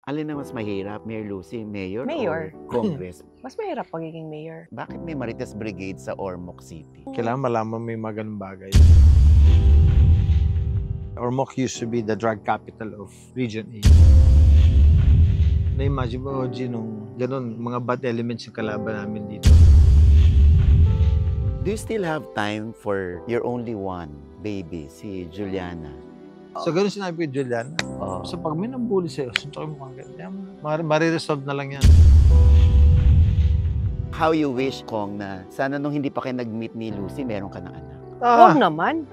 Alin na mas mahirap, Mayor Lucy, mayor Mayor. or Congress? Mas mahirap pagiging mayor. Bakit may Marites Brigade sa Ormoc City? Kailangan malaman mo yung mga ganung bagay. Ormoc used to be the drug capital of Region A. Na-imagine mo, OG, nung ganun, mga bad elements yung kalaban namin dito. Do you still have time for your only one baby, si Juliana? So, ganun sinabi ko, Julian. Oh. So, pag may nambuli sa'yo, suntokin mo kang ganyan. Mariresolve na lang yan. How you wish, Kong, na sana nung hindi pa kayo nag-meet ni Lucy, meron ka ng anak? Huwag naman.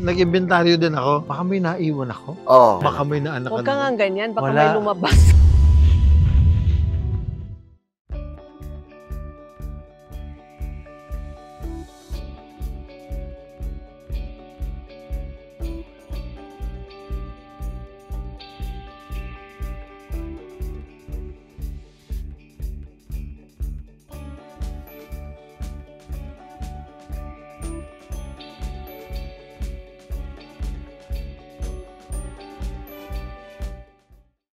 Nag-inventaryo din ako. Baka may naiwan ako. Oh. Baka may naanak Huwag ka nga ganyan. Baka Wala. may lumabas.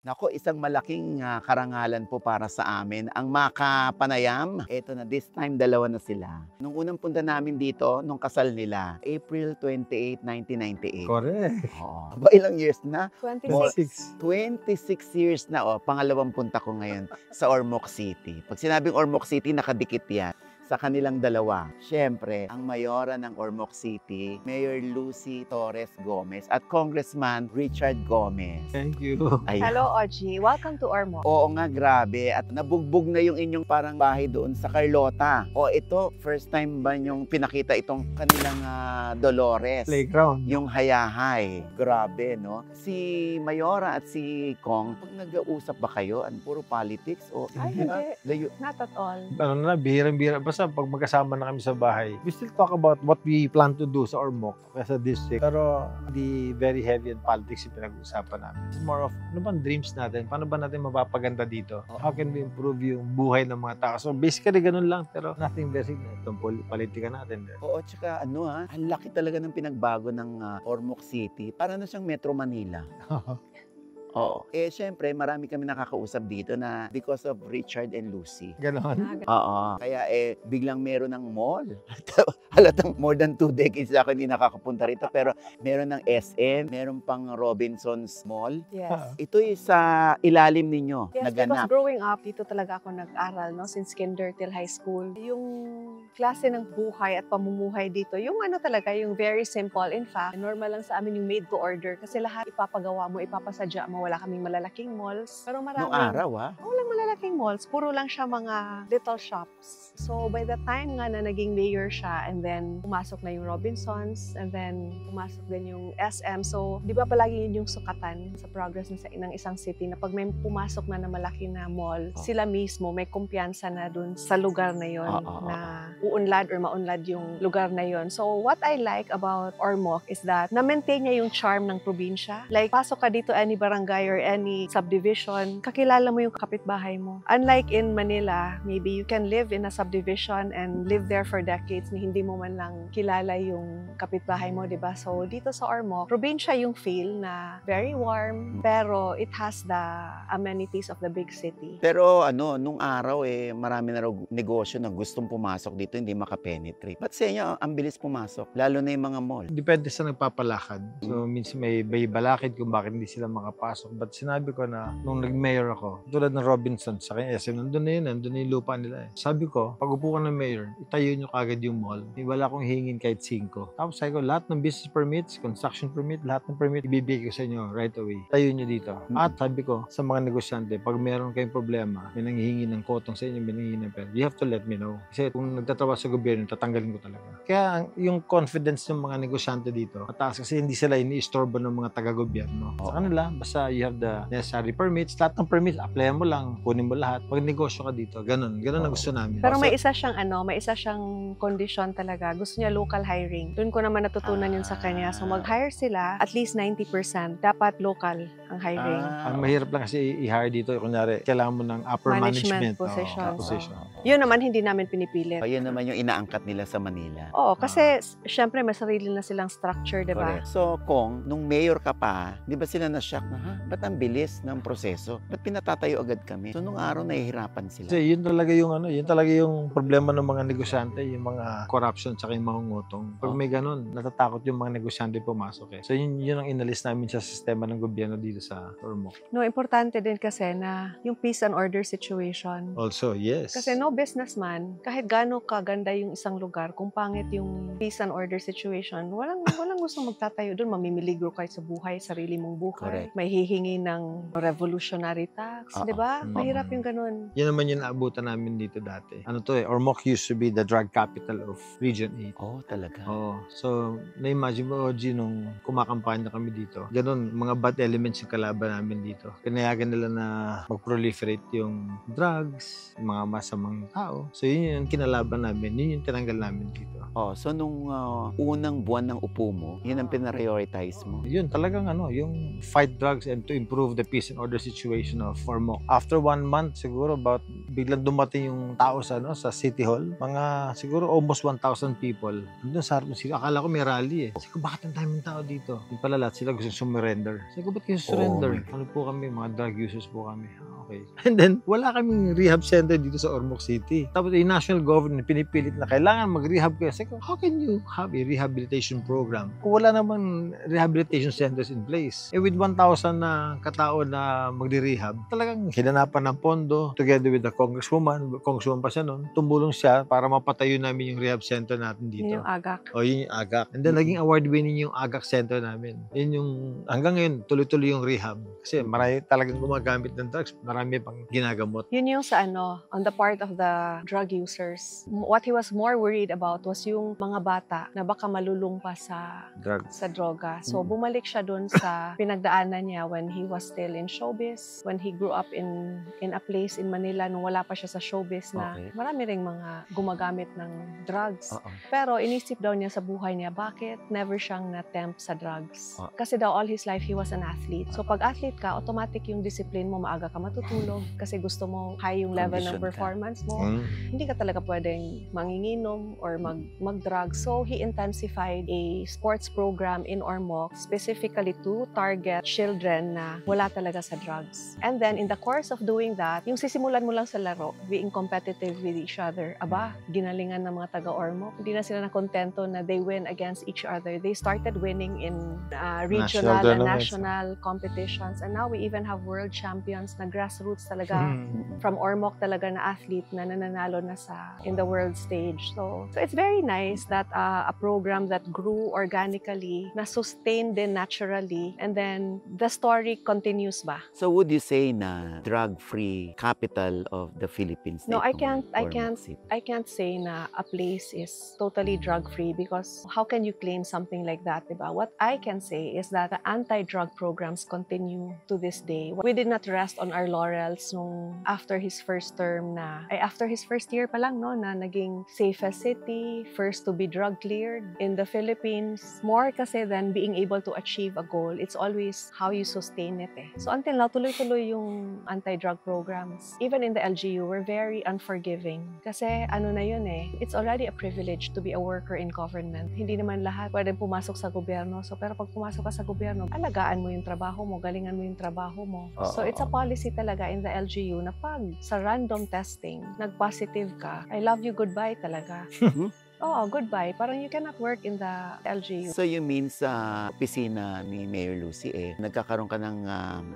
Nako, isang malaking karangalan po para sa amin. Ang makapanayam, eto na, this time dalawa na sila. Nung unang punta namin dito, nung kasal nila, April 28, 1998. Correct. Oo. Aba, ilang years na? 26. 26 years na, pangalawang punta ko ngayon sa Ormoc City. Pag sinabing Ormoc City, nakadikit yan sa kanilang dalawa. Siyempre, ang mayora ng Ormoc City, Mayor Lucy Torres Gomez at Congressman Richard Gomez. Thank you. Ayan. Hello, Oji. Welcome to Ormoc. Oo nga, grabe. At nabugbog na yung inyong parang bahay doon sa Carlota. O ito, first time ba yung pinakita itong kanilang Dolores? Playground. Yung hayahay. Grabe, no? Si Mayora at si Kong, pag nag-uusap ba kayo, puro politics? O Ay, di ba? hindi. Layo. Not at all. Ano na, bihirang-bihira. Basta pag magkasama na kami sa bahay, we still talk about what we plan to do sa Ormoc as a district. Pero hindi very heavy on politics yung pinag-uusapan namin. It's more of, ano bang dreams natin? Paano ba natin mapapaganda dito? How can we improve yung buhay ng mga tao? So basically, ganun lang. Pero nothing very itong politika natin. Oo, tsaka ang laki talaga ng pinagbago ng Ormoc City. Para na siyang Metro Manila. Oo. Syempre, marami kami nakakausap dito na because of Richard and Lucy. Ganon. Oo. Kaya biglang meron ng mall. Halatang more than 2 decades ako hindi nakakapunta rito. Pero meron ng SM, meron pang Robinson's Mall. Yes. Ito sa ilalim ninyo, Yes, because naganap. growing up, dito talaga ako nag-aral, no? Since kinder till high school. Yung klase ng buhay at pamumuhay dito, yung talaga, yung very simple. In fact, normal lang sa amin yung made to order kasi lahat ipapagawa mo, ipapasadya mo. Wala kaming malalaking malls. Pero maraming... Noong araw, Walang malalaking malls. Puro lang siya mga little shops. So, by the time nga na naging mayor siya, and then pumasok na yung Robinsons, and then pumasok din yung SM. So, di ba palagi yun yung sukatan sa progress ng isang city na pag may pumasok na malaki na mall, sila mismo may kumpiyansa na dun sa lugar na yon na uunlad or maunlad yung lugar na yon. So, what I like about Ormoc is that na-maintain niya yung charm ng probinsya. Like, pasok ka dito any barangay or any subdivision, kakilala mo yung kapitbahay mo. Unlike in Manila, maybe you can live in a subdivision and live there for decades na hindi mo man lang kilala yung kapitbahay mo, di ba? So, dito sa Ormoc, probinsya yung feel na very warm, pero it has the amenities of the big city. Pero nung araw marami na raw negosyo na gustong pumasok dito, hindi makapenetrate. Ba't sa inyo, ang bilis pumasok? Lalo na yung mga mall. Depende sa nagpapalakad. So, minsan may balakid kung bakit hindi sila makapasok. But sinabi ko na, nung nag-mayor ako, tulad ng Robinson, sa kanya SM, nandun na yung lupa nila. Sabi ko, pag upo ka ng mayor, itayo nyo kagad yung mall. Wala akong hingin kahit 5. Tapos sabi ko, lahat ng business permits, construction permit, lahat ng permit, ibibigay ko sa inyo right away. Tayo nyo dito. At sabi ko, sa mga negosyante, pag meron kayong problema, may nanghihingi ng kotong sa inyo, may nanghihingi ng pera, you have to let me know. Kasi kung nagtatrabaho sa gobyerno, tatanggalin ko talaga. Kaya yung confidence ng mga negosyante dito, mataas kasi hindi sila iniistorbo ng mga taga-gobyerno. Sa kanila, basta you have the necessary permits, lahat ng permits, apply mo lang, kunin mo lahat. Pag negosyo ka dito, ganun ang gusto namin. Pero may isa siyang kondisyon talaga. Gusto niya local hiring. Doon ko naman natutunan yun sa kanya. So mag-hire sila, at least 90% dapat local. ang hiring. Ang mahirap lang kasi i-hire dito, kunyari, kailangan mo ng upper management, Management positions. position. Yun naman, hindi namin pinipilit. Ayun naman yung inaangkat nila sa Manila. Oo, kasi syempre may sarili na silang structure, di ba? Correct. So, Kong, nung mayor ka pa, di ba sila na-shock na, ha? Ba't ang bilis ng proseso? Ba't pinatatayo agad kami? So, nung araw, nahihirapan sila. Kasi yun talaga yung problema ng mga negosyante, yung mga corruption tsaka yung mga ngutong. Pag may ganun, natatakot yung mga negosyante pumasok eh. So yun ang inalis namin sa sistema ng gobyerno dito sa Ormoc. No, importante din kasi na yung peace and order situation. Also, yes. Kasi no businessman, kahit gaano kaganda yung isang lugar, kung pangit yung peace and order situation, walang gustong magtatayo doon. Mamimiligro kayo sa buhay, sarili mong buhay. Correct. May hihingi ng revolutionary tax, di ba? Mahirap yung ganun. Yan naman yung naabutan namin dito dati. Ormoc used to be the drug capital of Region 8. Oh, talaga. Oo. So, na-imagine mo, OG, nung kumakampanya kami dito, ganun, mga bad elements yung kalaban namin dito. Pinayagan nila na mag-proliferate yung drugs, mga masamang tao. So, yun yung kinalaban namin. Yun yung tinanggal namin dito. Oh, so nung unang buwan ng upo mo, yun ang pinarioritize mo. Yun, talagang yung fight drugs and to improve the peace and order situation of Ormoc. After 1 month, siguro about biglang dumating yung tao sa City Hall. Mga siguro almost 1,000 people. Doon sa harap, akala ko may rally eh. Sabi ko, bakit ang daming tao dito? Yung pala lahat sila gusto surrender. Sabi ko, ba't kayo surrender? Ano po kami? Mga drug users po kami. Okay. And then, wala kaming rehab center dito sa Ormoc City. Tapos, yung national government, pinipilit na kailangan mag-rehab kayo. Sabi ko, how can you have a rehabilitation program kung wala naman rehabilitation centers in place? With 1,000 na katao na magre-rehab, talagang hinanapan ng pondo together with the congresswoman pa siya noon, tumulong siya para mapatayo namin yung rehab center natin dito. Yun yung agak. Yun yung agak. And then, naging award-winning yung agak center namin. Yun yung, hanggang ngayon, tuloy-tuloy yung rehab. Kasi marami talagang gumagamit ng drugs. Marami pang ginagamot. Yun yung sa on the part of the drug users. What he was more worried about was yung mga bata na baka malulung pa sa droga. So, bumalik siya dun sa pinagdaanan niya when he was still in showbiz, when he grew up in a place in Manila nung wala pa siya sa showbiz na marami ring mga gumagamit ng drugs. Pero inisip daw niya sa buhay niya, bakit never siyang na-tempt sa drugs? Kasi daw all his life he was an athlete. So pag athlete ka, automatic yung discipline mo, maaga ka matutulog kasi gusto mo high yung level ng performance mo. Hindi ka talaga pwedeng manginginom or mag-drugs. So he intensified a sports program in Ormoc specifically to target children na wala talaga sa drugs. And then in the course of doing that, yung sisimulan mo lang sa laro, being competitive with each other. Aba, ginalingan ng mga taga-Ormoc. Hindi na sila nakontento na they win against each other. They started winning in regional and national competitions. And now we even have world champions na grassroots talaga from Ormoc talaga na athlete na nananalo na in the world stage. So it's very nice that a program that grew organically, na sustained din naturally, and then the story continues ba? So would you say na drug-free capital of the Philippines? No, I can't say na a place is totally drug-free because how can you claim something like that, diba? What I can say is that the anti-drug programs continue to this day. We did not rest on our laurels nung after his first term after his first year pa lang, no, na naging safest city, first to be drug cleared in the Philippines. More kasi than being able to achieve a goal, it's always how you sustain it eh. So until now, tuloy-tuloy yung anti-drug programs. Even in the LGU, we're very unforgiving. Kasi ano na yun eh, it's already a privilege to be a worker in government. Hindi naman lahat pwedeng pumasok sa gobyerno. So pero pag pumasok ka sa gobyerno, alagaan mo yung trabaho mo, galingan mo yung trabaho mo. So it's a policy talaga in the LGU na pag sa random testing, nag-positive ka, I love you, goodbye talaga. Oo, goodbye. Parang you cannot work in the LGU. So you mean sa opisina ni Mayor Lucy nagkakaroon ka ng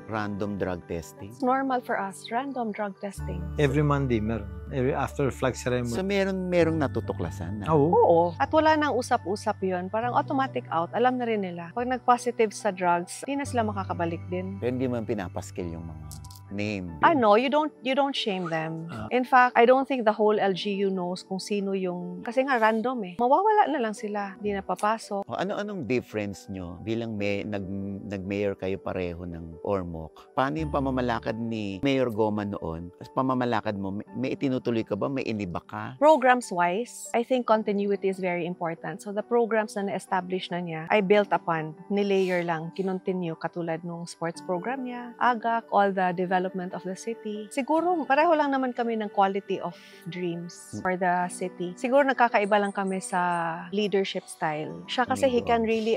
random drug testing? It's normal for us, random drug testing. Every Monday, meron. After flag ceremony. So merong natutuklasan na? Oo. At wala nang usap-usap yun. Parang automatic out. Alam na rin nila. Pag nag-positive sa drugs, hindi na sila makakabalik din. Pero hindi man pinapaskil yung mga name. No, you don't shame them. Ah. In fact, I don't think the whole LGU knows kung sino yung, kasi nga random eh. Mawawala na lang sila, hindi na papasok. O, ano-anong difference nyo bilang nag-mayor kayo pareho ng Ormoc? Paano yung pamamalakad ni Mayor Goma noon? Tapos pamamalakad mo, may itinutuloy ka ba? May iniba ka? Programs-wise, I think continuity is very important. So the programs na na-establish na niya, I built upon, nilayer lang, kinontinue, katulad nung sports program niya, AGAC, all the development of the city. Siguro, pareho lang naman kami ng quality of dreams for the city. Siguro nagkakaiba lang kami sa leadership style. Siya kasi he can really,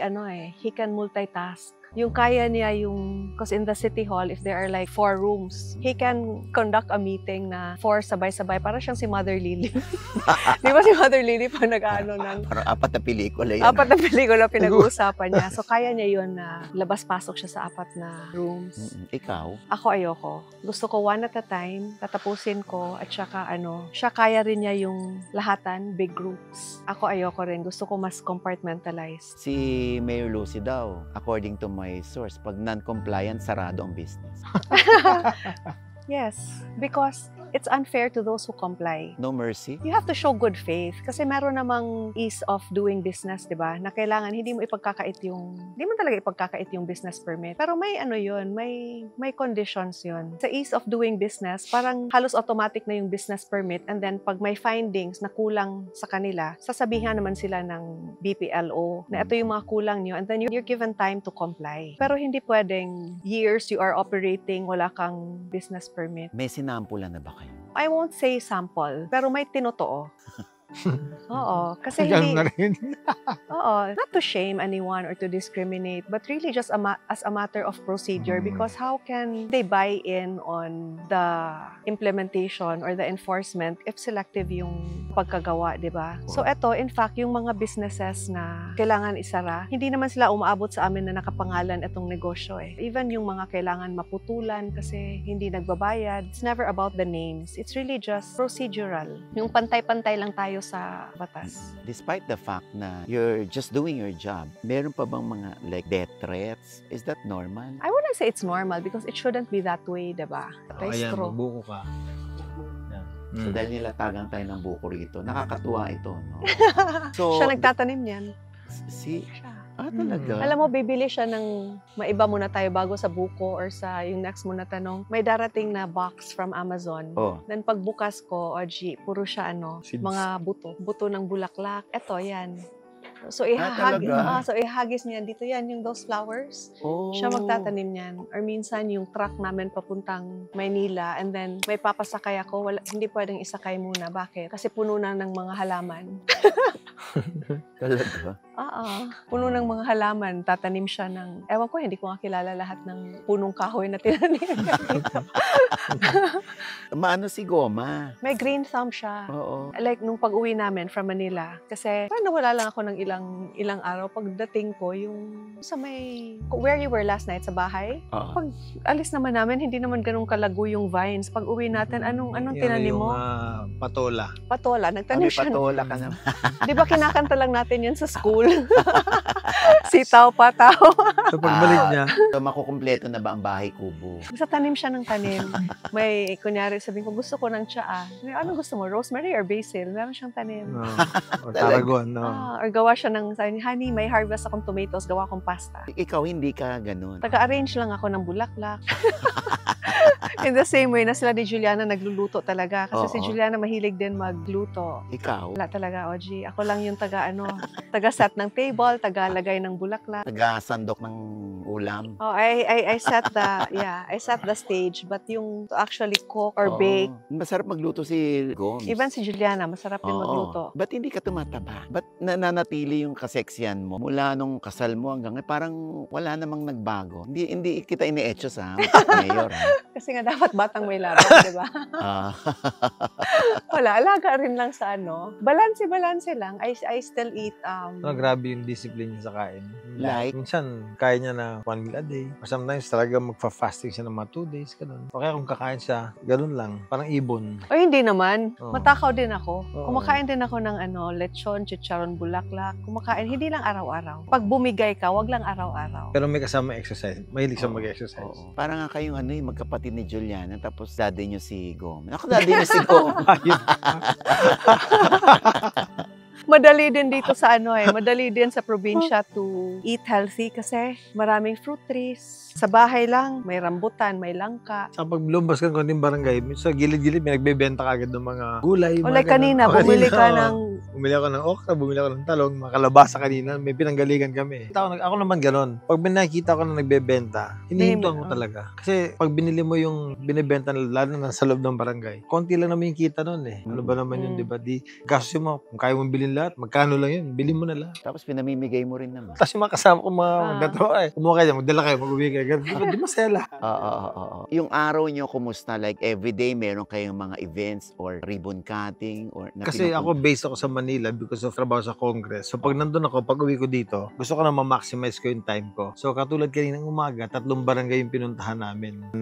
he can multitask. Yung kaya niya because in the city hall, if there are like 4 rooms, he can conduct a meeting na 4 sabay-sabay. Para siyang si Mother Lily. Di ba si Mother Lily pa nag-ano ng... Parang 4 na pelikula yan. 4 na pelikula pinag-uusapan niya. So kaya niya yun na labas-pasok siya sa 4 na rooms. Ikaw? Ako ayoko. Gusto ko one at a time, tatapusin ko, at saka siya kaya rin niya yung lahatan, big groups. Ako ayoko rin. Gusto ko mas compartmentalized. Si Mayor Lucy daw, according to my source, pag non-compliant, sarado ang business. Yes, because it's unfair to those who comply. No mercy? You have to show good faith kasi meron namang ease of doing business, di ba? Na kailangan hindi mo talaga ipagkakait yung business permit. Pero may yun, may conditions yun. Sa ease of doing business, parang halos automatic na yung business permit, and then pag may findings na kulang sa kanila, sasabihan naman sila ng BPLO na ito yung mga kulang nyo, and then you're given time to comply. Pero hindi pwedeng years you are operating, wala kang business permit. May sinampulan na ba kayo? I won't say sample, pero may tinotoo. Oo, kasi Ganun na hindi, rin. not to shame anyone or to discriminate, but really just as a matter of procedure, because how can they buy in on the implementation or the enforcement if selective yung pagkagawa, di ba? So eto, in fact, yung mga businesses na kailangan isara, hindi naman sila umaabot sa amin na nakapangalan itong negosyo eh. Even yung mga kailangan maputulan kasi hindi nagbabayad, it's never about the names. It's really just procedural. Yung pantay-pantay lang tayo sa batas. Despite the fact na you're just doing your job, meron pa bang mga like death threats? Is that normal? I wouldn't say it's normal because it shouldn't be that way, diba? Ayan, mabuko ka. So dahil nilatagan tayo ng buko rito, nakakatuwa ito, no? So, Siya nagtatanim niyan. Siya. Talaga? Alam mo, bibili siya ng maiba muna tayo bago sa buko or sa yung next mo na tanong. May darating na box from Amazon. Then pagbukas ko, puro siya Seeds. mga buto ng bulaklak. Eto, yan. So, talaga? ihagis niya dito yan, yung those flowers. Siya magtatanim niyan. Or minsan, yung truck namin papuntang Maynila, and then may papasakay ako, hindi pwedeng isakay muna. Bakit? Kasi puno na ng mga halaman. Talaga? Puno ng mga halaman. Tatanim siya ng, ewan ko, hindi ko nga kilala lahat ng punong kahoy na tinanim niya dito. Maano si Goma? May green thumb siya. Oo. Like, nung pag-uwi namin from Manila, kasi nawala lang ako ng ilang araw. Pagdating ko, yung sa where you were last night, sa bahay, pag alis naman namin, hindi naman ganun kalago yung vines. Pag uwi natin, anong tinanim mo? Yung patola. Patola. Nagtanim siya. Patola ka naman. Di ba kinakanta lang natin yan sa school? Sitaw, pataw. So pagbalik niya, So makukumpleto na ba ang bahay kubo? Sa tanim siya ng tanim. May, kunyari, sabihin ko, gusto ko ng tsaa. Ano gusto mo? Rosemary or basil? Meron siyang tanim. or Taragon, Or gawa siya ng, sabi niya, honey, may harvest akong tomatoes, gawa akong pasta. Ikaw hindi ka ganun. Taga-arrange lang ako ng bulaklak. In the same way na sila ni Juliana nagluluto talaga. Kasi si Juliana mahilig din magluto. Ikaw? Wala talaga, Oji. Ako lang yung taga-set ng table, taga-lagay ng bulaklak. Taga-sandok ng ulam. I set the stage. But yung to actually cook or bake, Masarap magluto si Gomes. even si Juliana, masarap din magluto. Ba't hindi ka tumataba? Ba't nananatili yung kaseksiyan mo? Mula nung kasal mo hanggang parang wala namang nagbago. Hindi kita ini-etchos ha, Mayor. Ha? Kasi nga dapat batang may laban, di ba? Wala, alaga rin lang sa ano. Balanse lang. I still eat Grabe yung discipline niya sa kain. Like? Minsan, kaya niya na 1 meal a day. Or sometimes, talaga magfa-fasting siya ng mga 2 days, ganun. O kaya kung kakain siya, ganun lang. Parang ibon. O hindi naman. Oo. Matakaw din ako. Oo. Kumakain din ako ng lechon, chicharon, bulaklak. Kumakain, hindi lang araw-araw. Pag bumigay ka, wag lang araw-araw. Pero may kasama exercise. Mahilig siya Oo. mag-exercise. Oo. Parang nga kayong magkapatid ni Juliana, tapos daddy niyo si Gom. Ako daddy niyo si Gom. Madali din dito sa madali din sa probinsya to eat healthy kasi maraming fruit trees. Sa bahay lang, may rambutan, may langka. Sa pag lumabas ka ng konting barangay, sa gilid-gilid may nagbebenta kagad ng mga gulay. O mga like ganun. kanina, bumili ka ng... Bumili ako ng okra, bumili ako ng talong, mga kalabasa kanina, may pinanggaligan kami. Ako naman ganon. Pag nakikita ko na nagbebenta, hinihintuan ko talaga. Kasi pag binili mo yung binibenta, lalo na sa loob ng barangay, konti lang naman yung kita nun eh. Ano ba naman yun, di ba? Di, gastos mo, kung kaya mong bilhin lahat, magkano lang yun, bilhin mo na lahat. Tapos pinamimigay mo rin naman. Tapos yung mga kasama ko, mga magdatawa kumuha kayo, magdala kayo, mag-ubigay. Di masaya lahat. Oo. Yung araw nyo, kumusta? Like, everyday, meron kayong mga events or ribbon cutting? Or Kasi ako, based ako sa Manila because of trabaho sa Congress. So, pag nandun ako, pag uwi ko dito, gusto ko na ma-maximize ko yung time ko. So, katulad kaninang umaga, 3 barangay yung pinuntahan namin.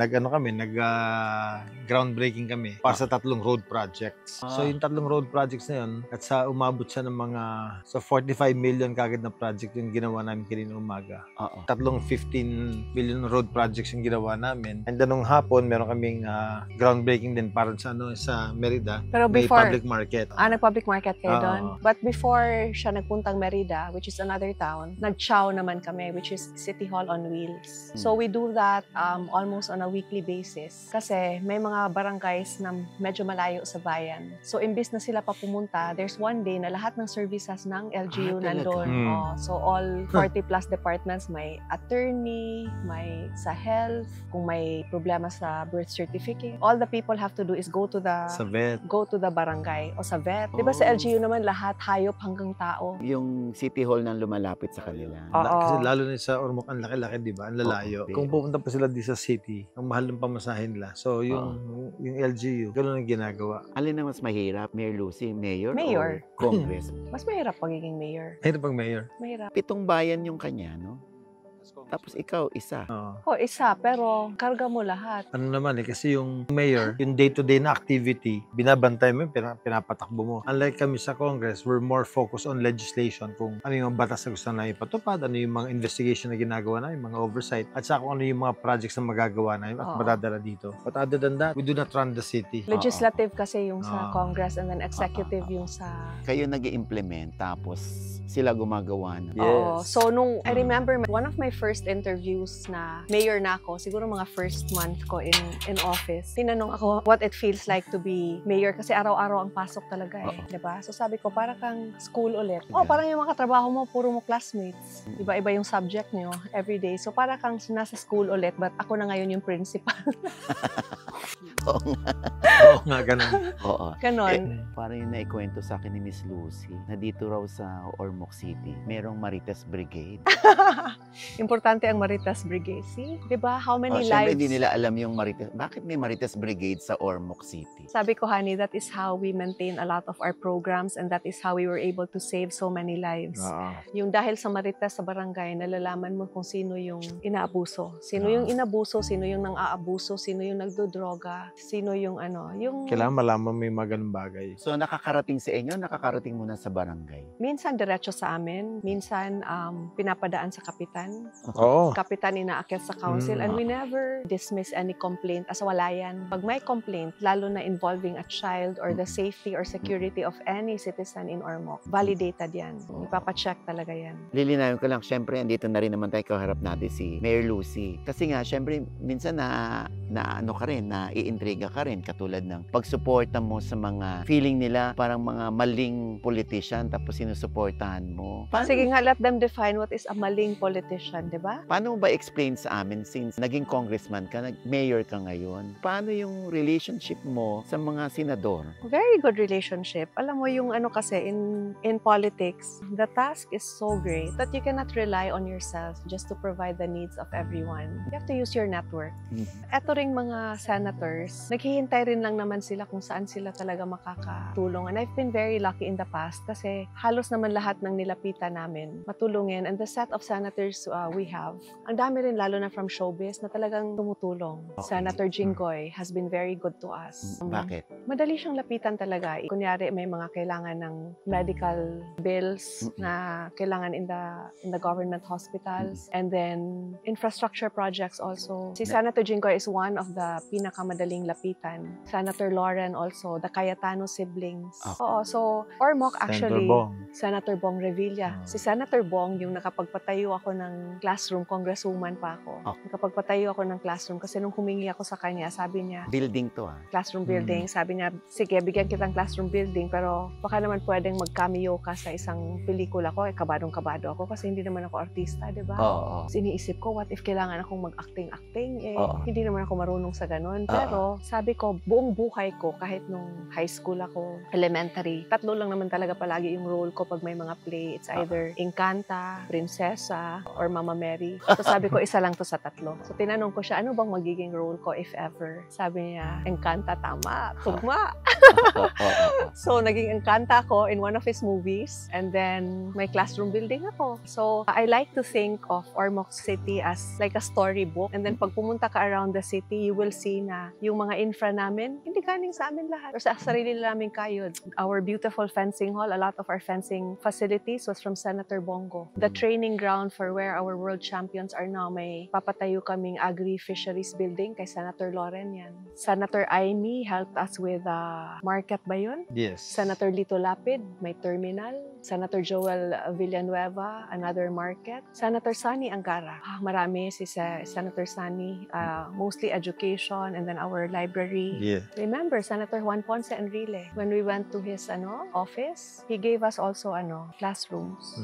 Groundbreaking kami para sa 3 road projects. So, yung 3 road projects na yun, at sa umabot siya ng mga, 45 million kagad na project yung ginawa namin kaninang umaga. 15 million road projects yung ginawa namin. And then nung hapon, meron kaming groundbreaking din para sa Merida. Pero May before, public market. nag-public market kayo Oo. doon. But before siya nagpuntang Merida, which is another town, nag-chow naman kami, which is City Hall on Wheels. So we do that almost on a weekly basis. Kasi may mga barangays na medyo malayo sa bayan. So imbis na sila pa pumunta, there's one day na lahat ng services ng LGU nandun. So all 40 plus departments, may attorney, may sa health, kung may problema sa birth certificate. All the people have to do is go to the barangay o sa vet. Di ba sa LGU naman lahat hayop hanggang tao? Yung City Hall nang lumalapit sa kanila. Kasi lalo na sa Ormoc, ang laki-laki, di ba? Ang lalayo. Oo. Kung pupunta pa sila di sa city, ang mahal ng pamasahin nila. So, yung LGU, gano'n ang ginagawa. Alin na mas mahirap? Mayor Lucy, mayor? Mayor. Or Congress? Mas mahirap pagiging mayor. Ayun pag mayor. Mahirap. 7 bayan yung kanya, no? Tapos ikaw, isa. Oo. Isa, pero karga mo lahat. Ano naman kasi yung mayor, yung day-to-day na activity, binabantay mo, pinapatakbo mo. Unlike kami sa Congress, we're more focused on legislation, kung ano yung mga batas na gusto na ipatupad, ano yung mga investigation na ginagawa na, yung mga oversight, at saka kung ano yung mga projects na magagawa na at madadala dito. But other than that, we do not run the city. Legislative kasi yung sa Congress and then executive yung sa... Kayo nag-i-implement, tapos sila gumagawa na. Oo. So, I remember, one of my first interviews na mayor na ako, siguro mga first month ko in office, tinanong ako what it feels like to be mayor kasi araw-araw ang pasok talaga eh. Diba? So, sabi ko, para kang school ulit. Parang yung mga katrabaho mo, puro mo classmates. Iba-iba yung subject nyo everyday. So, para kang nasa school ulit, but ako na ngayon yung principal. Oo nga. Oo nga, ganun. Oo. Ganon. Parang yung naikwento sa akin ni Miss Lucy, na dito raw sa Ormoc City, merong Marites Brigade. Importante ang Marites Brigade. See? Diba? How many Siyempre, lives? hindi nila alam yung Marites. Bakit may Marites Brigade sa Ormoc City? Sabi ko, honey, that is how we maintain a lot of our programs and that is how we were able to save so many lives. Yung dahil sa Marites sa barangay, nalalaman mo kung sino yung inaabuso. Sino yung inabuso, sino yung nang-aabuso, sino yung nagdodroga, sino yung yung... Kailangan malaman mo yung mga ganung bagay. So, nakakarating sa inyo, nakakarating muna sa barangay? Minsan, diretso sa amin. Minsan, pinapadaan sa kapitan. Oo. Kapitan inaakyat sa council and we never dismiss any complaint as wala yan. Pag may complaint, lalo na involving a child or the safety or security of any citizen in Ormoc, validated yan. Ipapacheck talaga yan. Lilinawin ko lang, syempre, andito na rin naman tayo kaharap natin si Mayor Lucy. Kasi nga, syempre, minsan naiintriga ka rin, katulad ng pagsuporta mo sa mga feeling nila, parang mga maling politician, tapos sinusuportahan mo. Sige nga, let them define what is a maling politician, di ba? Paano mo ba explain sa amin since naging congressman ka, mayor ka ngayon? Paano yung relationship mo sa mga senador? Very good relationship. Alam mo yung kasi in politics, the task is so great that you cannot rely on yourself just to provide the needs of everyone. You have to use your network. Eto ring mga senators, naghihintay rin lang naman sila kung saan sila talaga makakatulong. And I've been very lucky in the past kasi halos naman lahat ng nilapitan namin matulungin. And the set of senators we have, ang dami rin lalo na from showbiz na talagang tumutulong. Okay. Senator Jinggoy has been very good to us. Bakit? Madali siyang lapitan talaga. Kunyari may mga kailangan ng medical bills na kailangan in the government hospitals, and then infrastructure projects also. Si Senator Jinggoy is one of the pinakamadaling lapitan. Senator Lauren also, the Cayetano siblings. Oo, so Ormoc actually, Senator Bong Revilla. Si Senator Bong, yung nakapagpatayo ako ng classroom, congresswoman pa ako. Nakapagpatayo ako ng classroom kasi nung humingi ako sa kanya, sabi niya, Building to classroom building. Sabi niya, sige, bigyan kitang classroom building, pero baka naman pwedeng mag-cameo ka sa isang pelikula ko. Kabadong-kabado ako kasi hindi naman ako artista, di ba? Oo. Iniisip ko, what if kailangan akong mag-acting-acting? Hindi naman ako marunong sa ganun. Oo. Pero sabi ko, buong buhay ko, kahit nung high school ako, elementary, 3 lang naman talaga palagi yung role ko pag may mga play. It's either Encanta, Prinsesa, or Mama Mary. So sabi ko, isa lang to sa 3. So tinanong ko siya, ano bang magiging role ko if ever? Sabi niya, Encanta, tama, tugma. So naging Encanta ako in one of his movies, and then may classroom building ako. So I like to think of Ormoc City as like a storybook, and then pag pumunta ka around the city, you will see na yung mga infra namin, hindi galing sa amin lahat. Or sa sarili namin kayod. Our beautiful fencing hall, a lot of our fencing facilities was from Senator Bongo. The training ground for where our world champions are now, may papatayo kaming agri-fisheries building kay Senator Lauren yan. Senator Aimee helped us with market ba yun? Yes. Senator Lito Lapid, may terminal. Senator Joel Villanueva, another market. Senator Sani Angara. Marami si Senator Sani. Mostly education, and then our library. Yeah. Remember, Senator Juan Ponce Enrile, when we went to his office, he gave us also classrooms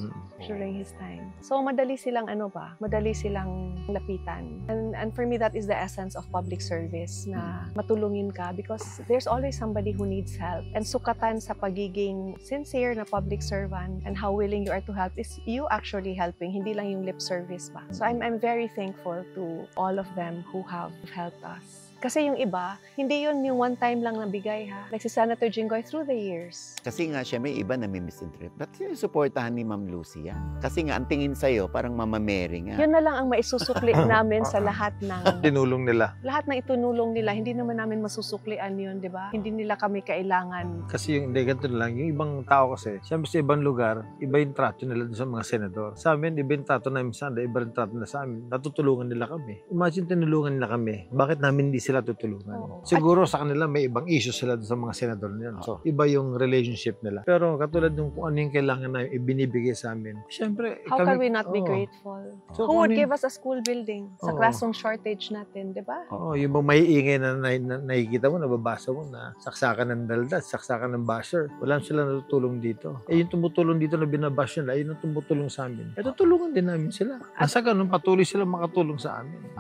during his time. So madali silang madali silang lapitan. And for me, that is the essence of public service, na matulungin ka because there's always somebody who needs help. And sukatan sa pagiging sincere na public servant and how willing you are to help is you actually helping, hindi lang yung lip service ba. So I'm very thankful to all of them who have helped us. Kasi yung iba, hindi yun yung one time lang nabigay ha. Like si Senator Jinggoy through the years. Kasi nga siya, may iba na may misinterpret. Ba't sinusuportahan ni Ma'am Lucy yan? Kasi nga, ang tingin sa'yo, parang Mama Mary nga. Yun na lang ang maisusukli namin sa lahat ng... Tinulong nila. Lahat ng itunulong nila, hindi naman namin masusuklian yun, di ba? Hindi nila kami kailangan. Kasi yung, ganito na lang, yung ibang tao kasi, siyempre sa ibang lugar, iba yung trato nila sa mga senador. Sa amin, iba yung trato namin sa amin, iba yung trato na sa amin. Natutulungan nila kami. Imagine, tinulungan nila kami. Bakit namin hindi sila tutulungan? Oo. Siguro sa kanila may ibang issues sila sa mga senador nila. So, iba yung relationship nila. Pero katulad ng kung ano yung kailangan na ibinibigay sa amin, siyempre, How can we not be grateful? So, Who would kung ano give us a school building sa Oo. classroom shortage natin, di ba? Oo, yung bang maiingay na nakikita mo, nababasa mo na saksakan ng daldat, saksakan ng basher. Wala sila natutulong dito. Yung tumutulong dito na binabash nila, yun ang tumutulong sa amin. Tutulungan din namin sila. Nasa ganun, patuloy sila makatulong sa amin.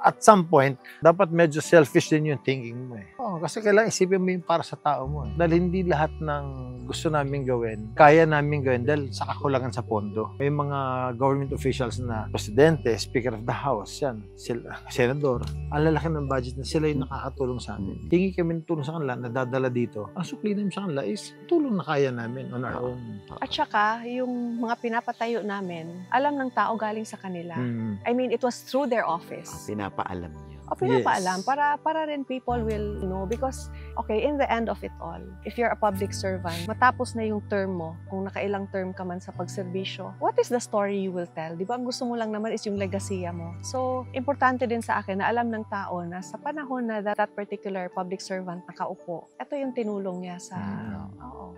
At some point, dapat medyo selfish din yung thinking mo eh. Oo, kasi kailangan isipin mo yung para sa tao mo eh. Dahil hindi lahat ng gusto namin gawin, kaya namin gawin dahil sa kakulangan sa pondo. May mga government officials na presidente, speaker of the house, yan, sila, senador, ang lalaki ng budget na sila yung nakakatulong sa amin. Hingi kami ng tulong sa kanila, nadadala dito. Ang sukli namin sa kanila is tulong na kaya namin on our own. At saka, yung mga pinapatayo namin, alam ng tao galing sa kanila. I mean, it was through their office. Pinapaalam niyo. O pinapaalam, para rin people will know. Because, okay, in the end of it all, if you're a public servant, matapos na yung term mo, kung nakailang term ka man sa pagserbisyo, what is the story you will tell? Di ba, ang gusto mo lang naman is yung legasiya mo. So, importante din sa akin na alam ng tao na sa panahon na that particular public servant nakaupo, ito yung tinulong niya sa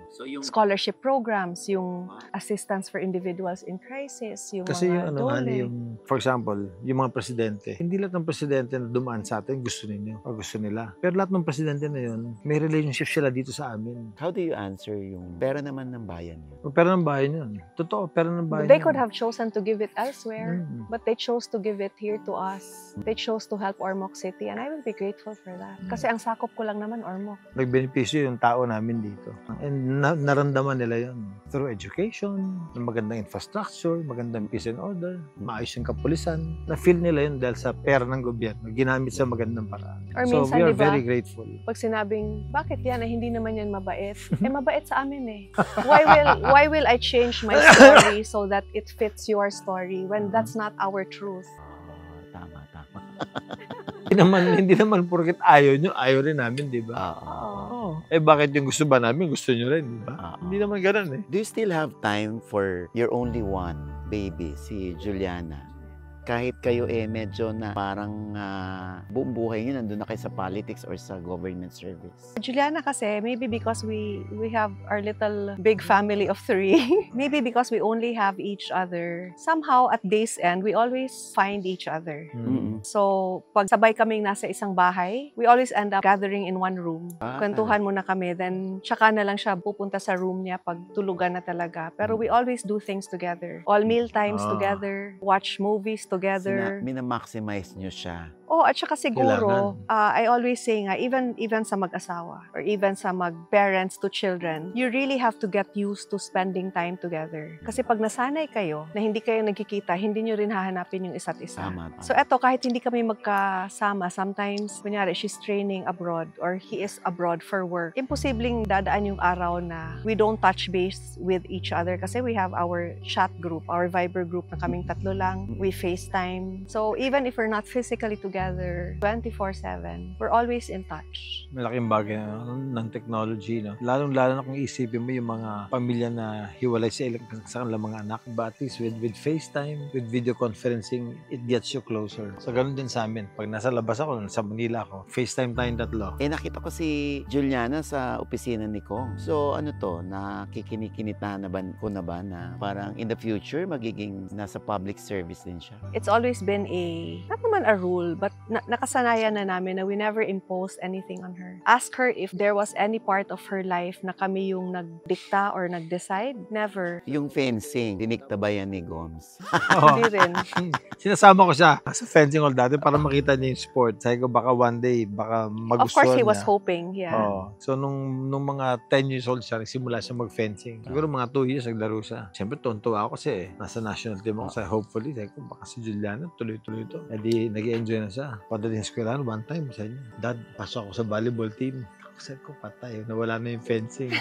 So, yung scholarship programs, yung assistance for individuals in crisis, yung Kasi mga yung yung, for example, yung mga presidente, hindi lahat ng presidente na dumaan sa atin gusto ninyo o gusto nila. Pero lahat ng presidente na yun, may relationship sila dito sa amin. how do you answer yung pera naman ng bayan niyo? Pera ng bayan yun. Totoo, pera ng bayan They yun. could have chosen to give it elsewhere, but they chose to give it here to us. They chose to help Ormoc City, and I will be grateful for that. Kasi ang sakop ko lang naman, Ormoc. Nagbenepisyo yung tao namin dito. And naramdaman nila yun. Through education, magandang infrastructure, magandang peace and order, maayos yung kapulisan. Na-feel nila yun dahil sa pera ng gobyerno, ginamit sa magandang paraan. Or So, minsan, we are di ba, very grateful. pag sinabing, bakit yan? Hindi naman yan mabait. Mabait sa amin eh. Why will I change my story so that it fits your story when that's not our truth? Tama. Hindi naman porket ayaw rin namin, di ba? Oo. Eh bakit yung gusto ba namin, gusto nyo rin, di ba? Hindi naman ganun eh. Do you still have time for your only one baby, si Juliana? Kahit kayo medyo na parang buong buhay nyo nandun na kayo sa politics or sa government service. Juliana kasi, maybe because we have our little big family of 3. Maybe because we only have each other. Somehow, at day's end, we always find each other. So, pag sabay kaming nasa isang bahay, we always end up gathering in one room. Kwentuhan muna kami, then tsaka na lang siya pupunta sa room niya pag tulugan na talaga. Pero we always do things together. All meal times together, watch movies together. Mina-maximize nyo siya. Oh, at saka siguro, I always say nga, even sa mag-asawa or even sa mag-parents to children, you really have to get used to spending time together. Kasi pag nasanay kayo na hindi kayo nagkikita, hindi nyo rin hahanapin yung isa't isa. Tama. So eto, kahit hindi kami magkasama, sometimes, kunyari, she's training abroad or he is abroad for work, imposibleng dadaan yung araw na we don't touch base with each other kasi we have our chat group, our Viber group na kaming 3 lang. We FaceTime. So even if we're not physically together 24/7, we're always in touch. Malaking bagay ng technology, no? Lalong-lalo na kung isipin mo yung mga pamilya na hiwalay sa kanilang mga anak. But at least with FaceTime, with video conferencing, it gets you closer. So, ganun din sa amin. Pag nasa labas ako, nasa Manila ako, FaceTime tayong 3. Nakita ko si Juliana sa opisina ni Kong. So, nakikinikinita na ba na parang in the future, magiging nasa public service din siya? It's always been not naman a rule, but nakasanayan na namin na we never imposed anything on her. Ask her if there was any part of her life na kami yung nagdikta or nag-decide. Never. Yung fencing, dinikta ba yan ni Gomes? Hindi rin. Sinasama ko siya sa fencing hall dati para makita niya yung sport. Sabi ko, baka one day, baka magustuhan niya. Of course, he was hoping, yeah. So, nung mga 10 years old siya, simula siya mag-fencing. Siguro mga 2 years, naglaro siya. Siyempre, tuntua ako kasi nasa national team ako. Hopefully, sabi ko, baka si Juliana, tuloy-tuloy ito. Nag-i-enjoy na siya. Pagdating sa eskwelahan, one time, sabi niya, Dad, pasok ako sa volleyball team. Sabi ko, patay. Nawala na yung fencing.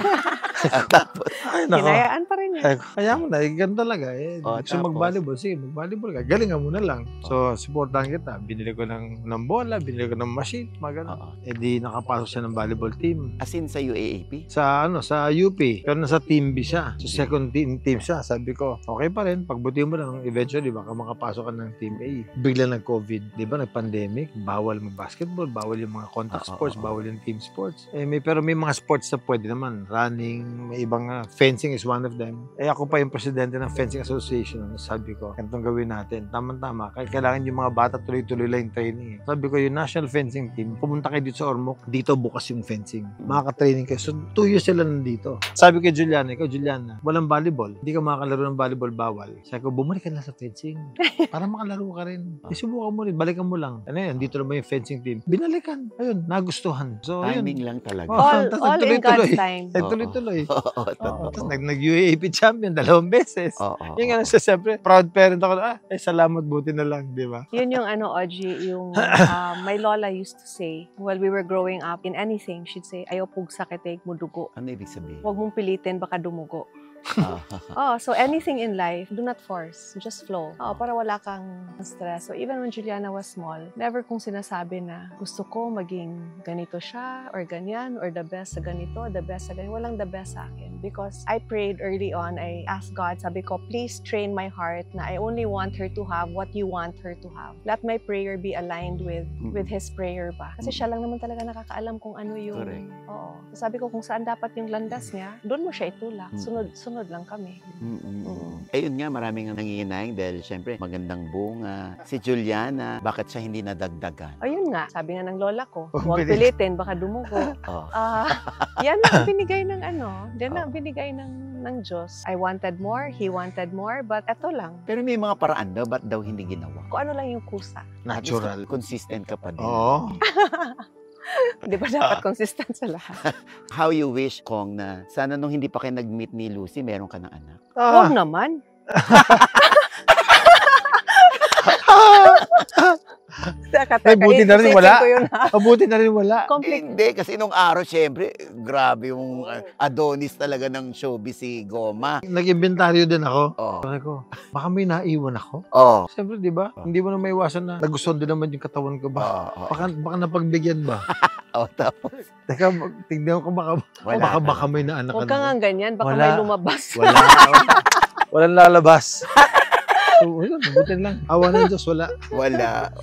Tapos, Hinayaan pa rin niya. Kaya mo na, ganun talaga. Gusto mag-volleyball, sige, mag-volleyball ka. Galingan mo na lang. So, supportahan kita. Binili ko ng bola, binili ko ng machine, mga ganun. Di nakapasok siya ng volleyball team. as in sa UAAP? Sa UP. Pero nasa team B siya. So, second team siya. Sabi ko, okay pa rin. Pagbuti mo lang, eventually, baka makapasok ka ng team A. Bigla nag-COVID. Di ba, nag-pandemic. Bawal mag-basketball, bawal yung mga contact sports, bawal yung team sports. Pero may mga sports na pwede naman. Running, may ibang fencing is one of them. Ako pa yung presidente ng Fencing Association. Sabi ko, ganitong gawin natin. Tama-tama. Kailangan yung mga bata tuloy-tuloy lang yung training. Sabi ko, yung national fencing team, pumunta kayo dito sa Ormoc, dito bukas yung fencing. Makaka-training kayo. So, 2 years sila nandito. Sabi kay Juliana, Juliana, walang volleyball. Hindi ka makakalaro ng volleyball, bawal. Sabi ko, bumalik ka na sa fencing. Para makalaro ka rin. Subukan mo rin, balikan mo lang. Dito naman yung fencing team. Binalikan. Ayun, nagustuhan. So, Timing lang talaga. All in God's time. Tuloy-tuloy. Totoo. Tapos nag-UAAP champion 2 beses. Yung siyempre, proud parent ako na, salamat, buti na lang, di ba? Yun yung Oji, yung my lola used to say while we were growing up, in anything, she'd say, ayaw pugsa kiteg mo dugo. Ano ibig sabihin? Huwag mong pilitin, baka dumugo. So anything in life, do not force. Just flow. Para wala kang stress. So even when Juliana was small, never kong sinasabi na gusto ko maging ganito siya or ganyan or the best sa ganito, the best sa ganyan. Walang the best sa akin. Because I prayed early on, I asked God, sabi ko, please train my heart na I only want her to have what you want her to have. Let my prayer be aligned with His prayer ba? Kasi siya lang naman talaga nakakaalam kung ano yung... Correct. So sabi ko, kung saan dapat yung landas niya, doon mo siya itulak. Sunod lang kami. Ayun nga, maraming nanginginayang dahil syempre magandang bunga. Si Juliana, bakit siya hindi nadagdagan? Ayun nga, sabi nga ng lola ko, huwag pilitin, baka dumugo. Oh. Yan ang binigay ng yan ang binigay ng Diyos. I wanted more, he wanted more, but eto lang. Pero may mga paraan daw, ba't daw hindi ginawa? Kung ano lang yung kusa. Natural. Consistent ka pa din. Oo. Di ba dapat consistent sa lahat? How you wish, Kong, na sana nung hindi pa kayo nag-meet ni Lucy, meron ka ng anak. Huwag naman. Ay, buti na rin wala. Ko yun, ha? Mabuti na rin wala. Hindi, kasi nung araw, syempre, grabe yung Adonis talaga ng showbiz si Goma. Nag-inventaryo din ako. Oo. Sabi ko, baka may naiwan ako. Oo. Siyempre, di ba? Hindi mo na maiwasan na nagustuhan din naman yung katawan ko ba? Oo. Baka napagbigyan ba? Oo, tapos. Teka, tignan ko baka may naanak Huwag ka ka na. nga ganyan, baka Wala. may lumabas. Wala. Walang lalabas. So, yun, buti lang. Awa ng Diyos, wala. Wala.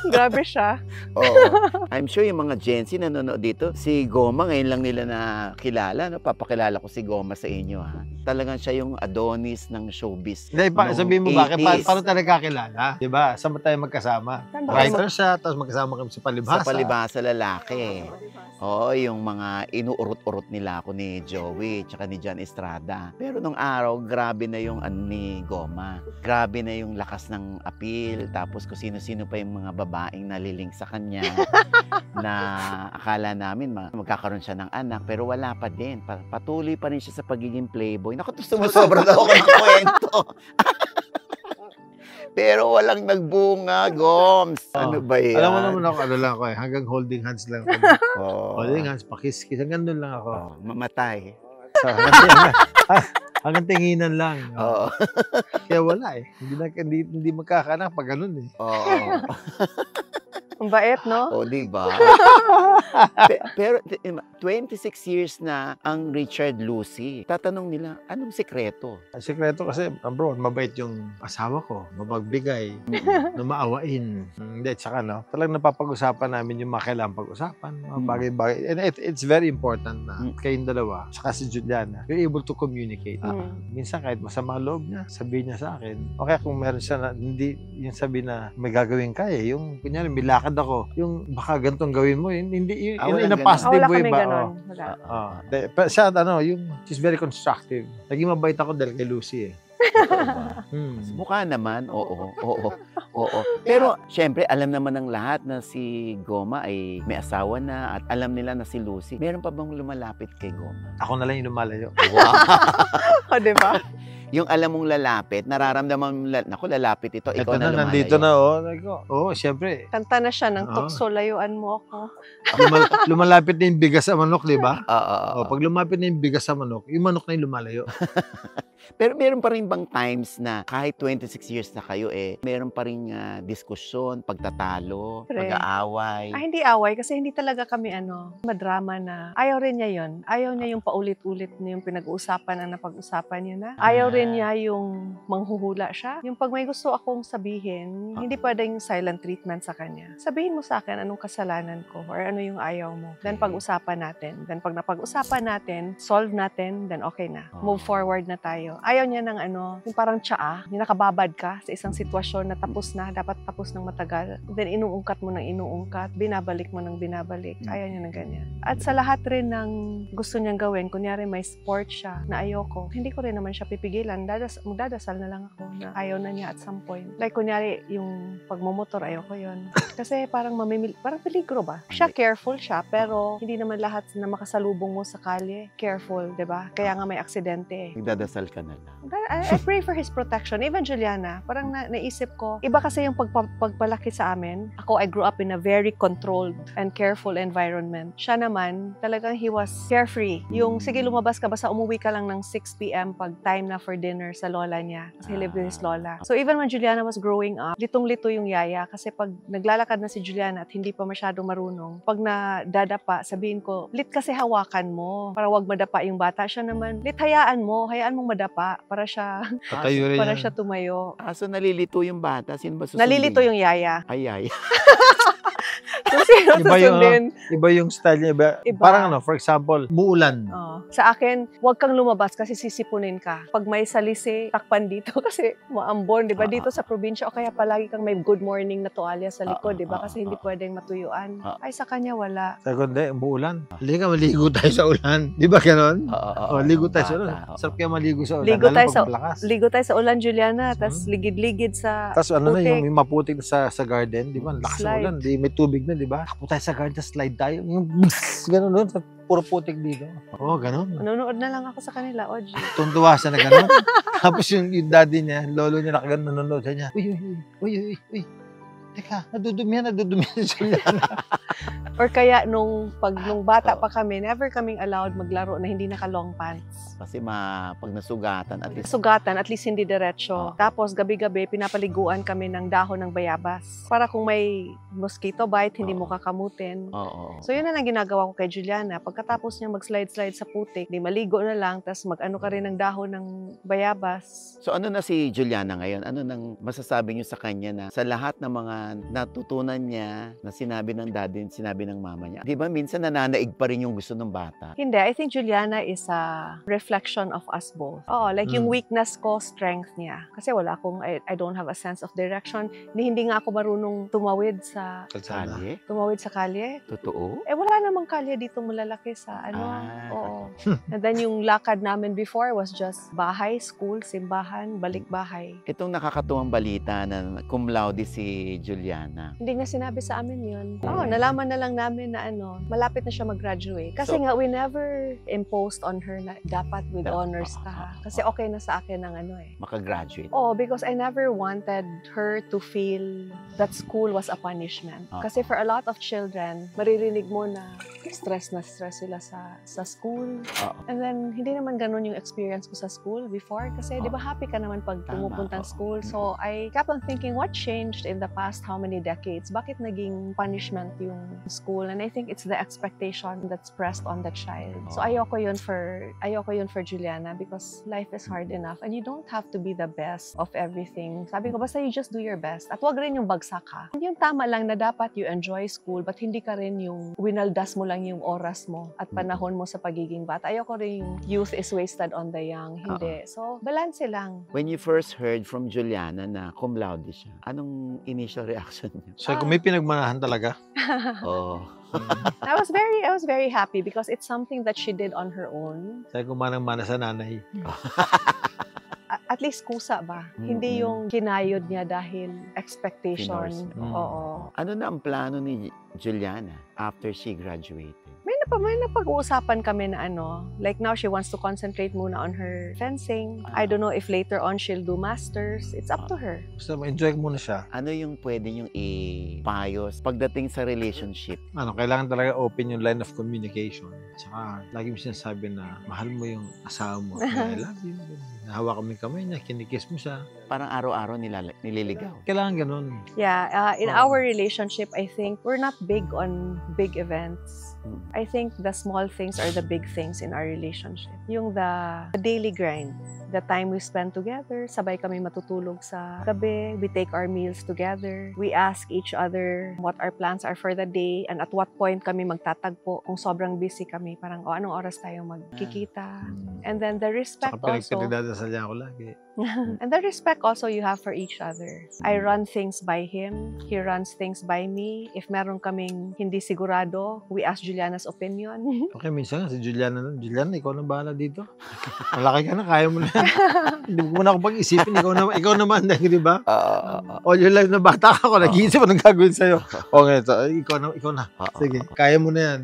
Grabe siya. Oo. I'm sure yung mga Gen Z nanonood dito, si Goma ngayon lang nila nakilala. No? Papakilala ko si Goma sa inyo. Ha? Talagang siya yung Adonis ng showbiz. Hindi, noong sabihin mo bakit? 80s. Paano tayo nagkakilala? Diba? Saan ba tayo magkasama? Saan ba Writer siya, tapos magkasama kami sa palibhasa. Sa palibhasa lalaki. Oo, yung mga inuurot-urot nila ako ni Joey tsaka ni John Estrada. Pero nung araw, grabe na yung ni Goma. Grabe na yung lakas ng appeal. Tapos kung sino-sino pa yung mga babaeng naliling sa kanya na akala namin magkakaroon siya ng anak. Pero wala pa din. Patuloy pa rin siya sa pagiging playboy. Naku, sumusobra daw ako ng kwento. Pero walang nagbunga, Goms. Ano ba yan? Alam mo naman ako, ano lang ako eh. Hanggang holding hands lang ako. Holding hands, pakis-kiss. Hanggang doon lang ako. Mamatay. So, hanggang tinginan lang. Oo. Kaya wala eh. Hindi magkakanak pag ganun eh. Oo. Ang bait, no? O, diba? Pero 26 years na ang Richard Lucy. Tatanong nila, anong sekreto? Ang sekreto kasi, bro, mabait yung asawa ko. Mapagbigay, na maawain. Hindi, tsaka no, talagang napapag-usapan namin yung mga kailangan pag-usapan. Mga bagay-bagay. And it's very important na kayong dalawa, tsaka si Juliana, you're able to communicate. Minsan kahit masama loob niya, sabihin niya sa akin. O kaya kung meron siya na, hindi yung sabi na may gagawin ka eh. Yung, kunyari, may lakad ako. Yung baka ganitong gawin mo, hindi, in a positive wala way kami ba? ganon. Pero siya, she's very constructive. Naging mabait ako dahil kay Lucy eh. Mukha naman, oo. Pero, syempre, alam naman ng lahat na si Goma ay may asawa na at alam nila na si Lucy. Meron pa bang lumalapit kay Goma? Ako na lang yung lumalayo. Wow! O, diba? Yung alam mong lalapit, nararamdaman mo, naku, lalapit ito, ikaw Ito na lumalayo. nandito na, oh. Siyempre. Kanta na siya ng tukso, layuan mo ako. Lumalapit na yung bigas sa manok, di ba? Oo. Pag lumapit na yung bigas sa manok, yung manok na yung lumalayo. Pero meron pa rin bang times na kahit 26 years na kayo meron pa rin diskusyon, pagtatalo, pag-aaway? Hindi away kasi hindi talaga kami madrama na. Ayaw rin niya yun. Ayaw niya yung paulit-ulit na yung pinag-uusapan na napag-usapan niya na. Ayaw rin niya yung manghuhula siya. Yung pag may gusto akong sabihin, hindi pwedeng silent treatment sa kanya. Sabihin mo sa akin anong kasalanan ko or ano yung ayaw mo. Then pag-usapan natin. Then pag napag-usapan natin, solve natin, then okay na. Move forward na tayo. Ayaw niya ng yung parang tsaa, yung nakababad ka sa isang sitwasyon na tapos na, dapat tapos ng matagal. Then inuungkat mo ng inuungkat, binabalik mo ng binabalik. Ayaw niya ng ganyan. At sa lahat rin ng gusto niyang gawin, kunyari may sport siya na ayoko, hindi ko rin naman siya pipigilan. Magdadasal na lang ako na ayaw na niya at some point. Like kunyari yung pagmumotor, ayoko yun. Kasi parang parang peligro ba? Siya careful siya, pero hindi naman lahat na makasalubong mo sa kalye careful, 'di ba? Kaya nga may aksidente. Nagdadasal ka na lang. I pray for his protection. Even Juliana, parang naisip ko, iba kasi yung pagpalaki sa amin. Ako, I grew up in a very controlled and careful environment. Siya naman, talagang he was carefree. Yung, sige, lumabas ka, basta umuwi ka lang ng 6 p.m. pag time na for dinner sa lola niya. Kasi he lived with his lola. So even when Juliana was growing up, litong-lito yung yaya. Kasi pag naglalakad na si Juliana at hindi pa masyadong marunong, pag nadadapa, sabihin ko, lit kasi hawakan mo para wag madapa yung bata. Siya naman, lit hayaan mong madapa para siya tumayo. So nalilito yung bata, sino ba susundin? Nalilito yung yaya. Ay. Kung sino susundin. Iba yung style niya. Iba. Parang for example, muulan. Sa akin, huwag kang lumabas kasi sisipunin ka. Pag may salisi, takpan dito kasi maambon, di ba? Dito sa probinsya, o kaya palagi kang may good morning na tuwalya sa likod, di ba? Kasi hindi pwedeng matuyuan. Ay, sa kanya wala. Sa kundi, umuulan. Halika, maligo tayo sa ulan. Di ba ganon? Ligo tayo sa ulan. Sarap kaya maligo sa ulan. Ligo tayo sa ulan, Juliana, tapos ligid-ligid sa tapos putik. yung maputik sa garden, di ba? Lakas ng ulan. Di may tubig na, di ba? Takbo tayo sa garden, slide tayo. Yung gano'n doon, puro putik dito. Oo, gano'n. Manonood na lang ako sa kanila, OG. Tuntuwa siya na gano'n. Tapos yung daddy niya, lolo niya, nakagano'n nanonood siya niya. Uy. Teka, nadudumihan si Juliana. Or kaya nung bata pa kami, never kaming allowed maglaro na hindi naka-long pants. Kasi pag nasugatan, at least Sugatan, at least hindi diretso. Tapos gabi-gabi, pinapaliguan kami ng dahon ng bayabas. Para kung may mosquito bite, hindi mo kakamutin. Oo. So yun na lang ginagawa ko kay Juliana. Pagkatapos niya mag-slide-slide sa putik, di maligo na lang, tapos mag-ano ka rin ng dahon ng bayabas. So ano na si Juliana ngayon? Ano nang masasabi niyo sa kanya na sa lahat ng mga natutunan niya na sinabi ng daddy, sinabi ng mama niya? Di ba minsan nananaig pa rin yung gusto ng bata? Hindi, I think Juliana is a reflection of us both. Oo, like yung weakness ko, strength niya. Kasi wala akong, I don't have a sense of direction. Hindi nga ako marunong tumawid sa Kalye? kalye. Totoo? Wala namang kalye dito malalaki sa Oo. And then yung lakad namin before was just bahay, school, simbahan, balik bahay. Itong nakakatuwang balita na cum laude si Juliana. Hindi niya sinabi sa amin yun. Nalaman na lang namin na malapit na siya mag-graduate. Kasi nga, we never imposed on her na dapat with honors ka ha. Kasi okay na sa akin ang Makagraduate. Because I never wanted her to feel that school was a punishment. Kasi for a lot of children, maririnig mo na stress sila sa school. And then, hindi naman ganun yung experience ko sa school before. Kasi di ba happy ka naman pag pumupuntang school. So, I kept on thinking, what changed in the past how many decades? Bakit naging punishment yung school? And I think it's the expectation that's pressed on the child. So, ayoko yun for Juliana because life is hard enough and you don't have to be the best of everything. Sabi ko, basta you just do your best. At wag rin yung bagsak ka. Yung tama lang na dapat you enjoy school but hindi ka rin yung winaldas mo lang yung oras mo at panahon mo sa pagiging bata. Ayoko rin yung youth is wasted on the young. Hindi. So, balance lang. When you first heard from Juliana na cum laude siya, anong initial reaction niya? So, kung may pinagmanahan talaga. I was very happy because it's something that she did on her own. Sabi ko manang-mana sa nanay. At least kusa ba? Hindi yung kinayod niya dahil expectation. Oo. Ano na ang plano ni Juliana after she graduated? May napag-uusapan kami na like now she wants to concentrate muna on her fencing. I don't know if later on she'll do masters. It's up to her. Basta ma-enjoy muna siya. Ano yung pwede niyong ipayos pagdating sa relationship? Kailangan talaga open yung line of communication. Tsaka, lagi mo sinasabi na mahal mo yung asawa mo. I love you. Nahawa kami kamay niya, kinikiss mo siya. Parang araw-araw nililigaw. Kailangan ganun. Yeah, in our relationship, I think we're not big on big events. I think the small things are the big things in our relationship. Yung the daily grind. The time we spend together, sabay kami matutulog sa gabi, we take our meals together, we ask each other what our plans are for the day, and at what point kami magtatagpo kung sobrang busy kami, parang anong oras tayo magkikita. And then the respect Saka also. pinagdadasal niya ako lagi. And the respect also you have for each other. I run things by him, he runs things by me. If meron kaming hindi sigurado, we ask Juliana's opinion. Okay, minsan si Juliana, ikaw na bahala dito. Malaki ka na, kaya mo na. Hindi mo na ako pag-isipin, ikaw naman, di ba? All your life na bata ka ako, nag-iisip anong gagawin sa'yo. Okay, so, ikaw na. Sige, kaya mo na yan.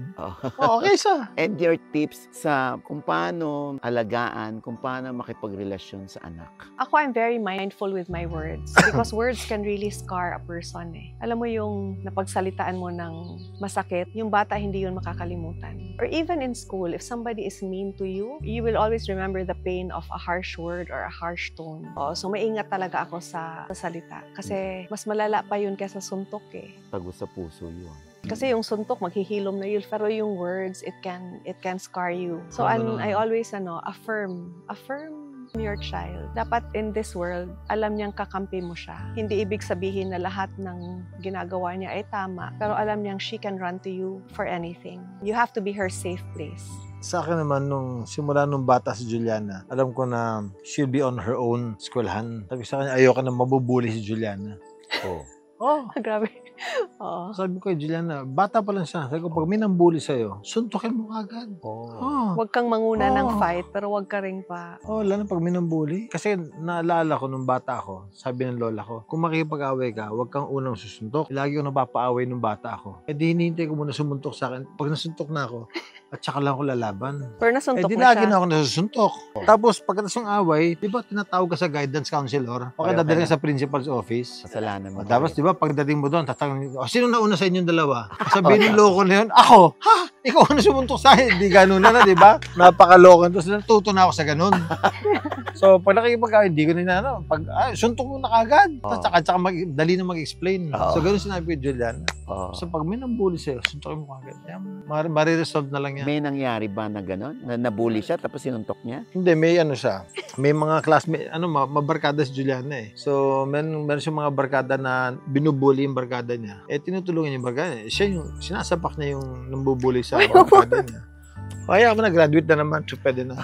Okay siya. And your tips sa kung paano alagaan, kung paano makipagrelasyon sa anak? Ako, I'm very mindful with my words because words can really scar a person Alam mo yung napagsalitaan mo ng masakit, yung bata hindi yun makakalimutan. Or even in school, if somebody is mean to you, you will always remember the pain of a harsh word or a harsh tone. So maingat talaga ako sa salita kasi mas malala pa yun kaysa suntok Tagos sa puso yun. Kasi yung suntok maghihilom na yun, pero yung words it can scar you. So I always affirm your child. Dapat in this world, alam niyang kakampi mo siya. Hindi ibig sabihin na lahat ng ginagawa niya ay tama, pero alam niyang she can run to you for anything. You have to be her safe place. Sa akin naman, simula nung bata si Juliana, alam ko na she'll be on her own eskwelahan. Sabi sa kanya, ayoko na mabubuli si Juliana. Oh, Grabe. Oo. sabi ko kay Juliana, bata pa lang siya. Sabi ko, pag may nambuli sa'yo, suntukin mo agad. Oh. Huwag kang manguna ng Oh. fight, pero huwag ka rin pa. Oh, lalo pag minambuli. Kasi naalala ko nung bata ako, sabi ng lola ko, kung makikipag-away ka, huwag kang unang susuntok. Lagi ko napapaaway nung bata ako. Eh di hinihintay ko muna sumuntok sa akin. Pag nasuntok na ako, at saka lang ako lalaban. Pero Eh nasuntok di na lagi siya. na ako nasusuntok. Tapos pagkatapos ng away, di ba tinatawag ka sa guidance counselor? O kaya Pareho dadalhin ka ka sa principal's office. Kasalanan mo. O, tapos, di ba, pagdating mo doon, tatanungin, sino nauna sa inyong dalawa? Sabihin ng loko na yun, ako! Ha? Ikaw ano sumuntok sa akin? Di ganun na, di ba? Napakaloko. Tapos natuto na ako sa ganun. So, pag nakikipag hindi ko na ano, suntok mo na kagad. Tapos, tsaka dali na mag-explain. Oo. So, ganun sinabi ko, Julian. Oo. So, pag may nambuli sa'yo, suntokin mo kagad. Mariresolve na lang yan. May nangyari ba na gano'n? Na nabully siya tapos sinuntok niya? Hindi, may ano siya. May mga classmate, mabarkada si Juliana eh. So, meron siyang mga barkada na binubuli yung barkada niya. Eh, tinutulungan yung barkada niya. Siya yung, sinasapak niya yung nambubuli sa barkada niya. Kaya ako na-graduate na naman, so pwede na.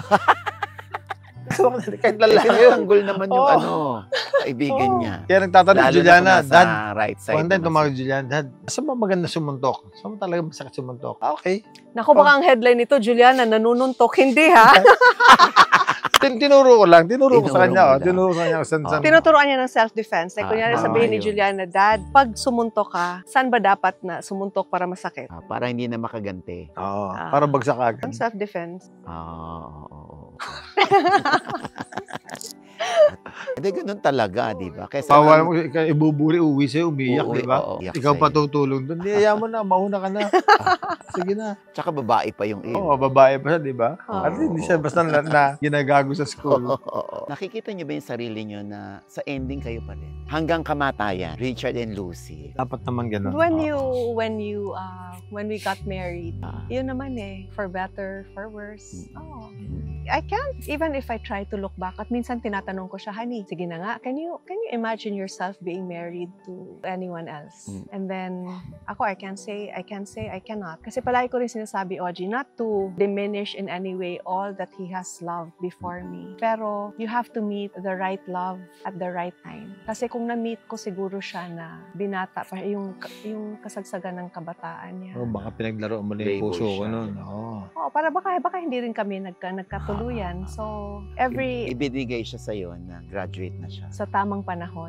Kahit lalaki yun. Tinanggol naman yung Oo. kaibigan niya. Kaya nagtatanong si Lalo Juliana, na kung Dad, nasa right side. one time naman tumawag si Juliana, Dad, saan ba maganda sumuntok? Saan mo talaga masakit sumuntok? Okay. Naku, baka ang headline nito, Juliana, nanununtok. Hindi, ha? Tinuro ko lang. Tinuro ko sa Tinuro kanya. mo Oh. lang. Tinuro ko sa kanya. Kung saan. Tinuturoan niya ng self-defense. Like, kunyari tama sabihin ni yun. Juliana, Dad, pag sumuntok ka, saan ba dapat na sumuntok para masakit? Para hindi na makaganti. Oo. Ah. Para bagsak agad. Ang self-defense. Oo. Hindi, ganun talaga, di ba? Kesa Bawal mo, ikaw ibubuli, uwi sa'yo, umiyak, Uuwi, di ba? oo, iyak Ikaw sa'yo. patutulong doon. Di, ayaw mo na, mauna ka na. Sige na. Tsaka babae pa yung iyo. Oo, babae pa siya, di ba? Oo. At hindi siya basta na ginagago sa school. Oo. Nakikita niyo ba yung sarili niyo na sa ending kayo pa rin? Hanggang kamatayan, Richard and Lucy. Dapat naman ganun. When we got married, yun naman eh, for better, for worse. Oh. I can't, even if I try to look back, at minsan tinatanong ko siya, honey, sige na nga, can you imagine yourself being married to anyone else? And then, ako, I can say, I cannot. Kasi palagi ko rin sinasabi, Oji, not to diminish in any way all that he has loved before me. Pero, you have to meet the right love at the right time. Kasi kung na-meet ko siguro siya na binata pa, yung kasagsagan ng kabataan niya. Oh, baka pinaglaro mo na yung Playboy puso ko siya. nun. Oo. Oh, para baka hindi rin kami nagkatuluyan. So, Ibinigay siya sa'yo na graduate na siya. sa tamang panahon.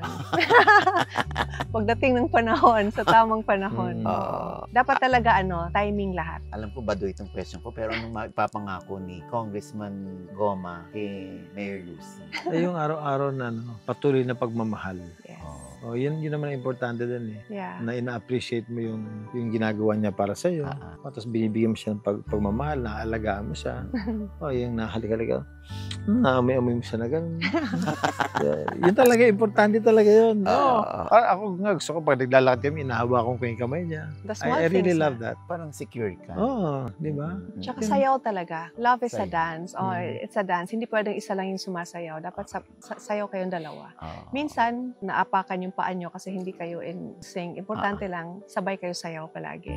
Pagdating ng panahon, sa tamang panahon. Oo. Dapat talaga timing lahat. Alam ko baduy itong question ko, pero anong magpapangako ni Congressman Goma kay Mayor Lucy? Eh, yung araw-araw na patuloy na pagmamahal. Yes. Oh, yun naman ang importante din eh. Yeah. Na ina-appreciate mo yung ginagawa niya para sa iyo. Tapos binibigyan mo siya ng pagmamahal, naalagaan mo siya. O, yung nahalik-halik ka. Naamoy-amoy mo siya na gano'n. Yun talaga, importante talaga yun. Ako nga, gusto ko pag naglalakad kami, inahawakan ko yung kamay niya. The small I really things. love that. Parang secure ka. Oo, di ba? Tsaka sayaw talaga. Love is a Sayaw. dance. Oh, it's a dance. Hindi pwedeng isa lang yung sumasayaw. Dapat sayaw kayong dalawa. Oo. Minsan, naapakan yung paa nyo kasi hindi kayo in sync. Importante lang, sabay kayo sayaw palagi.